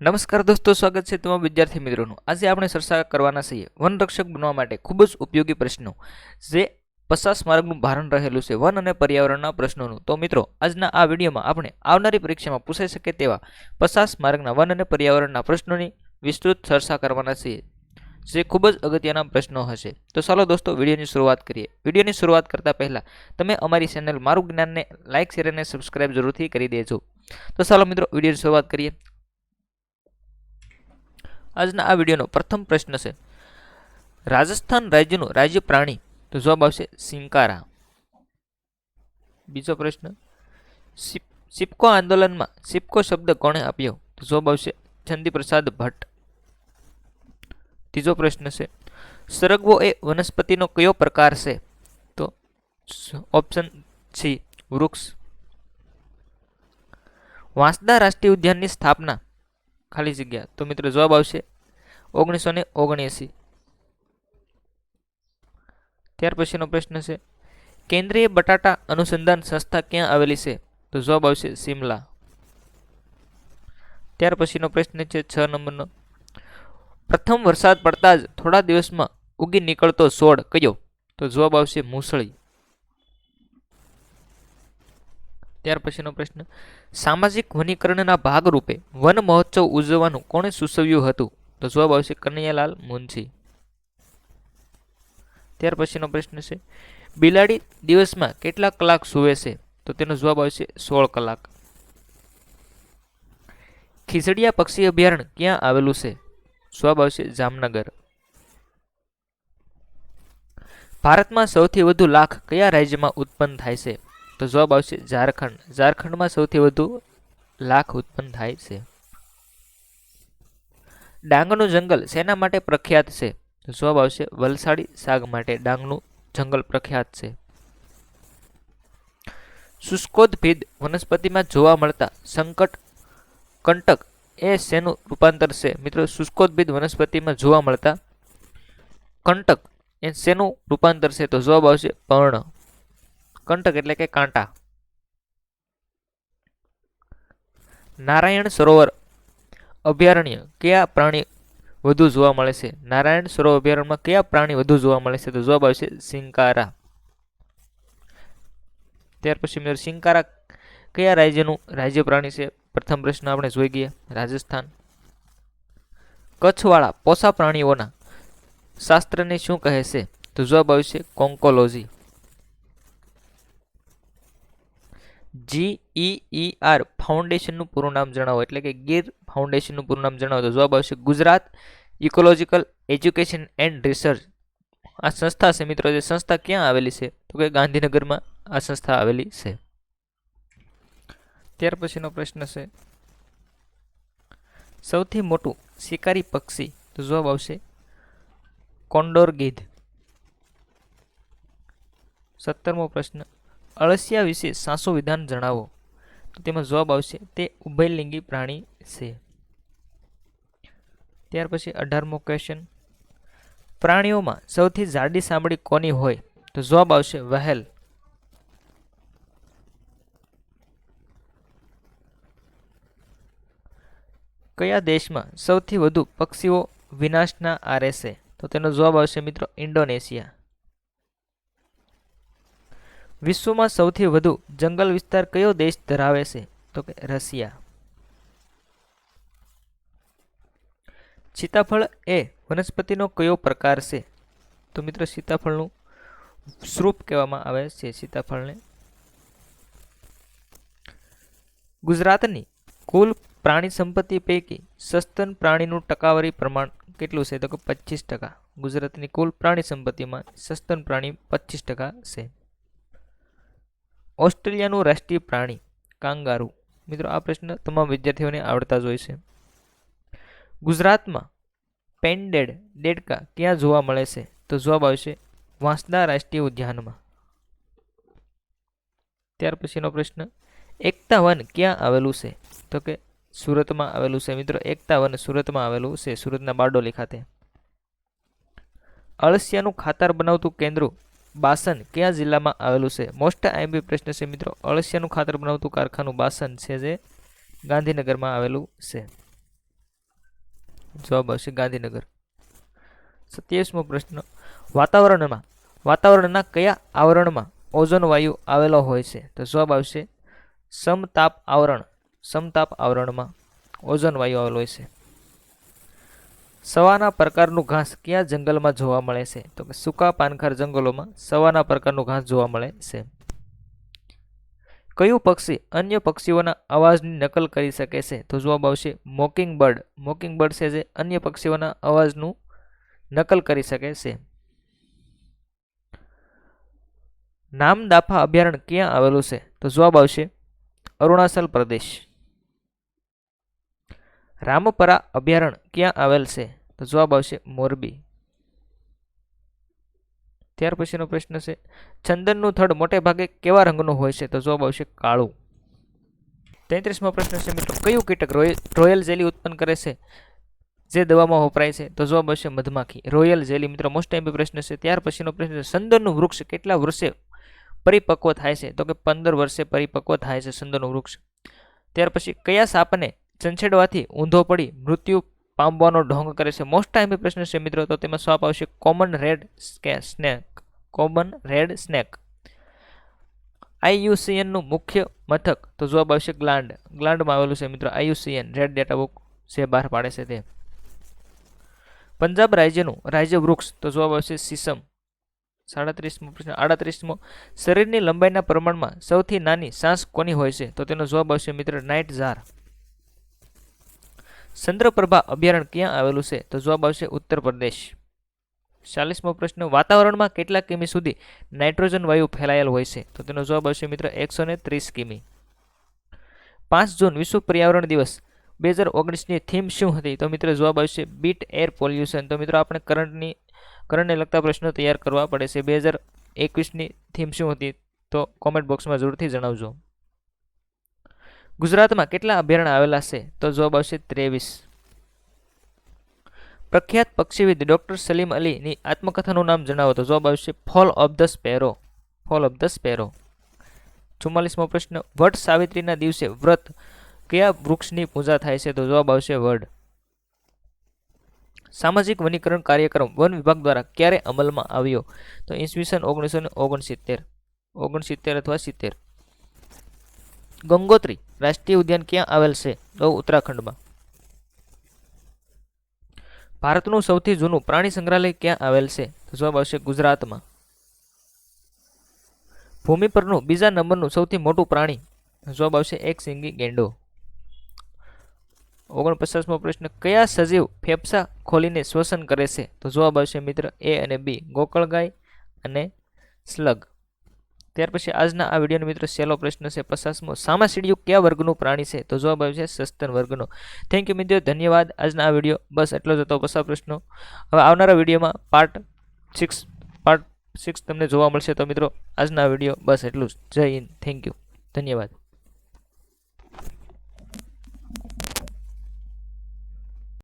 નમસ્કાર દોસ્તો, સ્વાગત છે તમામ વિદ્યાર્થી મિત્રોનું। આજે આપણે ચર્ચા કરવાના છીએ વનરક્ષક બનવા માટે ખૂબ જ ઉપયોગી પ્રશ્નો જે 50 માર્કનું ભારણ રહેલું છે વન અને પર્યાવરણના પ્રશ્નોનું। તો મિત્રો, આજના આ વિડીયોમાં આપણે આવનારી પરીક્ષામાં પૂછાઈ શકે તેવા 50 માર્કના વન અને પર્યાવરણના પ્રશ્નોની વિસ્તૃત ચર્ચા કરવાના છીએ, જે ખૂબ જ અગત્યના પ્રશ્નો હશે। તો ચાલો દોસ્તો, વિડીયોની શરૂઆત કરીએ। વિડીયોની શરૂઆત કરતા પહેલા તમે અમારી ચેનલ મારું જ્ઞાનને લાઇક, શેર અને સબસ્ક્રાઇબ જરૂરથી કરી દેજો। તો ચાલો મિત્રો, વિડીયોની શરૂઆત કરીએ। આજના આ વિડીયોનો પ્રથમ પ્રશ્ન છે, રાજસ્થાન રાજ્યનું રાજ્ય પ્રાણી? તો જવાબ આવશે સિંકારા। બીજો પ્રશ્ન, સિપકો આંદોલનમાં સિપકો શબ્દ કોણે આપ્યો? તો જવાબ આવશે ચંદી પ્રસાદ ભટ્ટ। ત્રીજો પ્રશ્ન છે, સરગવો એ વનસ્પતિનો કયો પ્રકાર છે? તો ઓપ્શન સી વૃક્ષ। વાંસદા રાષ્ટ્રીય ઉદ્યાનની સ્થાપના ખાલી જગ્યા, તો મિત્રો જવાબ આવશે 1979। ત્યાર પછીનો પ્રશ્ન છે, કેન્દ્રીય બટાટા અનુસંધાન સંસ્થા ક્યાં આવેલી છે? તો જવાબ આવશે શિમલા। ત્યાર પછીનો પ્રશ્ન છે 6 નંબરનો, પ્રથમ વરસાદ પડતા જ થોડા દિવસમાં ઉગી નીકળતો છોડ કયો? તો જવાબ આવશે મૂસળી। ત્યાર પછીનો પ્રશ્ન, સામાજિક વનીકરણના ભાગરૂપે વન મહોત્સવ ઉજવવાનું કોણે સૂચવ્યું હતું? તો જવાબ આવશે કનૈયાલાલ મુનશી। ત્યાર પછીનો પ્રશ્ન છે, બિલાડી દિવસમાં કેટલા કલાક સૂવે છે? તો તેનો જવાબ આવશે 16 કલાક। ખીજડીયા પક્ષી અભયારણ્ય ક્યાં આવેલું છે? જવાબ આવશે જામનગર। ભારતમાં સૌથી વધુ લાખ કયા રાજ્યમાં ઉત્પન્ન થાય છે? તો જવાબ આવશે ઝારખંડ। ઝારખંડમાં સૌથી વધુ લાખ ઉત્પન્ન થાય છે। ડાંગનું જંગલ શેના માટે પ્રખ્યાત છે? તો જવાબ આવશે વલસાડી શાક માટે ડાંગનું જંગલ પ્રખ્યાત છે। શુષ્કોદભિદ વનસ્પતિમાં જોવા મળતા કંટક એ શેનું રૂપાંતર છે? મિત્રો, શુષ્કોદભિદ વનસ્પતિમાં જોવા મળતા કંટક એ શેનું રૂપાંતર છે? તો જવાબ આવશે પર્ણ। કંટક એટલે કે કાંટા। નારાયણ સરોવર અભયારણ્ય કયા પ્રાણી વધુ જોવા મળે છે? નારાયણ સરોવર અભયારણ્યમાં કયા પ્રાણી વધુ જોવા મળે છે? તો જવાબ આવશે સિંકારા। ત્યાર પછી મિત્રો, સિંકારા કયા રાજ્યનું રાજ્ય પ્રાણી છે? પ્રથમ પ્રશ્ન આપણે જોઈ ગયા, રાજસ્થાન। કચ્છવાળા પોષા પ્રાણીઓના શાસ્ત્રને શું કહે છે? તો જવાબ આવશે કોન્કોલોજી। GEER ફાઉન્ડેશનનું પૂરું નામ જણાવો, એટલે કે ગીર ફાઉન્ડેશનનું પૂરું નામ જણાવો, તો જવાબ આવશે Gujarat ecological education and research. આ સંસ્થા છે મિત્રો, જે સંસ્થા ક્યાં આવેલી છે? તો કે ગાંધીનગરમાં આ સંસ્થા આવેલી છે। ત્યાર પછીનો પ્રશ્ન છે, સૌથી મોટું શિકારી પક્ષી? તો જવાબ આવશે કોન્ડોર ગીધ। 17મો પ્રશ્ન, અળસિયા વિશે સાચું વિધાન જણાવો, તો તેમાં જવાબ આવશે તે ઉભયલિંગી પ્રાણી છે। ત્યાર પછી 18મો ક્વેશ્ચન, પ્રાણીઓમાં સૌથી જાડી ચામડી કોની હોય? તો જવાબ આવશે વહેલ। કયા દેશમાં સૌથી વધુ પક્ષીઓ વિનાશના આરે છે? તો તેનો જવાબ આવશે મિત્રો ઇન્ડોનેશિયા। વિશ્વમાં સૌથી વધુ જંગલ વિસ્તાર કયો દેશ ધરાવે છે? તો કે રશિયા। સીતાફળ એ વનસ્પતિનો કયો પ્રકાર છે? તો મિત્રો સીતાફળનું શ્રુપ કહેવામાં આવે છે સીતાફળને। ગુજરાતની કુલ પ્રાણી સંપત્તિ પૈકી સસ્તન પ્રાણીનું ટકાવારી પ્રમાણ કેટલું છે? તો કે 25%। ગુજરાતની કુલ પ્રાણી સંપત્તિમાં સસ્તન પ્રાણી 25% છે। ઓસ્ટ્રેલિયાનું રાષ્ટ્રીય પ્રાણી કાંગારૂ। મિત્રો, આ પ્રશ્ન તમામ વિદ્યાર્થીઓને આવડતા જ હોય છે। ગુજરાતમાં પેન્ડેડ દેડકા ક્યાં જોવા મળે છે? તો જવાબ આવશે વાંસદા રાષ્ટ્રીય ઉદ્યાનમાં। ત્યાર પછીનો પ્રશ્ન, એકતા વન ક્યાં આવેલું છે? તો કે સુરતમાં આવેલું છે મિત્રો। એકતા વન સુરતમાં આવેલું છે, સુરતના બારડોલી ખાતે। અળસિયાનું ખાતર બનાવતું કેન્દ્ર બાસન કયા જિલ્લામાં આવેલું છે? મોસ્ટ આઈએમપી પ્રશ્ન છે મિત્રો। અળસિયાનું ખાતર બનાવતું કારખાનું બાસન છે, જે ગાંધીનગરમાં આવેલું છે। જવાબ આવશે ગાંધીનગર. 27મો પ્રશ્ન, વાતાવરણના કયા આવરણમાં ઓઝોન વાયુ આવેલો હોય છે? તો જવાબ આવશે સમતાપ આવરણમાં ઓઝોન વાયુ આવેલો હોય છે. સવાના પ્રકારનું ઘાસ કયા જંગલમાં જોવા મળે છે? તો કે સૂકા પાનખર જંગલોમાં સવાના પ્રકારનું ઘાસ જોવા મળે છે. કયું પક્ષી અન્ય પક્ષીઓના અવાજની નકલ કરી શકે છે? તો જવાબ આવશે મોકિંગ બર્ડ છે જે અન્ય પક્ષીઓના અવાજનું નકલ કરી શકે છે. નામદાફા અભયારણ્ય ક્યાં આવેલું છે? તો જવાબ આવશે અરુણાચલ પ્રદેશ. રામપરા અભયારણ્ય ક્યાં આવેલ છે? તો જવાબ આવશે મોરબી. ત્યાર પછીનો પ્રશ્ન છે, ચંદનનું થડ મોટે ભાગે કેવા રંગનું હોય છે? તો જવાબ આવશે કાળું. 33મો પ્રશ્ન છે મિત્રો, કયું કીટક રોયલ જેલી ઉત્પન્ન કરે છે જે દવામાં વપરાય છે? તો જવાબ આવશે મધમાખી. રોયલ જેલી મિત્રો મોસ્ટ ટાઈમ પ્રશ્ન છે. ત્યાર પછીનો પ્રશ્ન છે, સંદનનું વૃક્ષ કેટલા વર્ષે પરિપક્વ થાય છે? તો કે 15 વર્ષે પરિપક્વ થાય છે સંદનનું વૃક્ષ. ત્યાર પછી કયા સાપને ચંછેડવાથી ઊંધો પડી મૃત્યુ પામવાનો ઢોંગ કરે છે? મોસ્ટ ટાઈમ પ્રશ્ન છે મિત્રો. તો તેમાં સાપ આવશે કોમન રેડ સ્નેક. IUCN નું મુખ્ય મથક? તો જવાબ આવશે ગ્લાન્ડમાં આવેલું છે મિત્રો. IUCN રેડ ડેટા બુક જે બહાર પાડે છે તે. પંજાબ રાજ્યનું રાજ્ય વૃક્ષ? તો જવાબ આવશે સીસમ. 37મો પ્રશ્ન, 38મો, શરીરની લંબાઈના પ્રમાણમાં સૌથી નાની સાંસ કોની હોય છે? તો તેનો જવાબ આવશે મિત્ર નાઇટ ઝાર. ચંદ્રપ્રભા અભયારણ્ય ક્યાં આવેલું છે? તો જવાબ આવશે ઉત્તર પ્રદેશ. 40મો પ્રશ્ન, વાતાવરણમાં કેટલા કિમી સુધી નાઇટ્રોજન વાયુ ફેલાયેલ હોય છે? તો તેનો જવાબ આવશે મિત્ર 130 કિમી. 5 જૂન વિશ્વ પર્યાવરણ દિવસ 2019ની થીમ શું હતી? તો મિત્રો જવાબ આવશે બીટ એર પોલ્યુશન. તો મિત્રો આપણે કરંટને લગતા પ્રશ્નો તૈયાર કરવા પડે છે. 2021ની થીમ શું હતી? તો કોમેન્ટ બોક્સમાં જરૂરથી જણાવજો. ગુજરાતમાં કેટલા અભયારણ્ય આવેલા છે? તો જવાબ આવશે 23. પ્રખ્યાત પક્ષીવિદ ડોક્ટર સલીમ અલીની આત્મકથાનું નામ જણાવો. તો જવાબ આવશે ફોલ ઓફ ધ સ્પેરો. 44મો પ્રશ્ન, વટ સાવિત્રીના દિવસે વ્રત કયા વૃક્ષની પૂજા થાય છે? તો જવાબ આવશે વડ. સામાજિક વનીકરણ કાર્યક્રમ વન વિભાગ દ્વારા ક્યારે અમલમાં આવ્યો? તો ઈસવીસન 1969 અથવા 70. ગંગોત્રી રાષ્ટ્રીય ઉદ્યાન ક્યાં આવેલ છે? તો ઉત્તરાખંડમાં. ભારતનું સૌથી જૂનું પ્રાણી સંગ્રહાલય ક્યાં આવેલ છે? તો જવાબ આવશે ગુજરાતમાં. ભૂમિ પરનું બીજા નંબરનું સૌથી મોટું પ્રાણી? જવાબ આવશે એક સિંગી ગેંડો. 49મો પ્રશ્ન, કયા સજીવ ફેફસા ખોલીને શ્વસન કરે છે? તો જવાબ આવશે મિત્ર A અને B, ગોકળગાય અને સ્લગ. ત્યાર પછી આજના આ વિડીયોનો મિત્રો છેલ્લો પ્રશ્ન છે 50મો, સામાસીડિયું કયા વર્ગનું પ્રાણી છે? તો જવાબ આવશે સસ્તન વર્ગનો. થેન્ક યુ મિત્રો, ધન્યવાદ. આજના આ વિડીયો બસ એટલો જ હતો, 50 પ્રશ્નો. હવે આવનારા વિડીયોમાં પાર્ટ 6 તમને જોવા મળશે. તો મિત્રો આજના આ વિડીયો બસ એટલું જ. જય હિન્દ, થેન્ક યુ, ધન્યવાદ.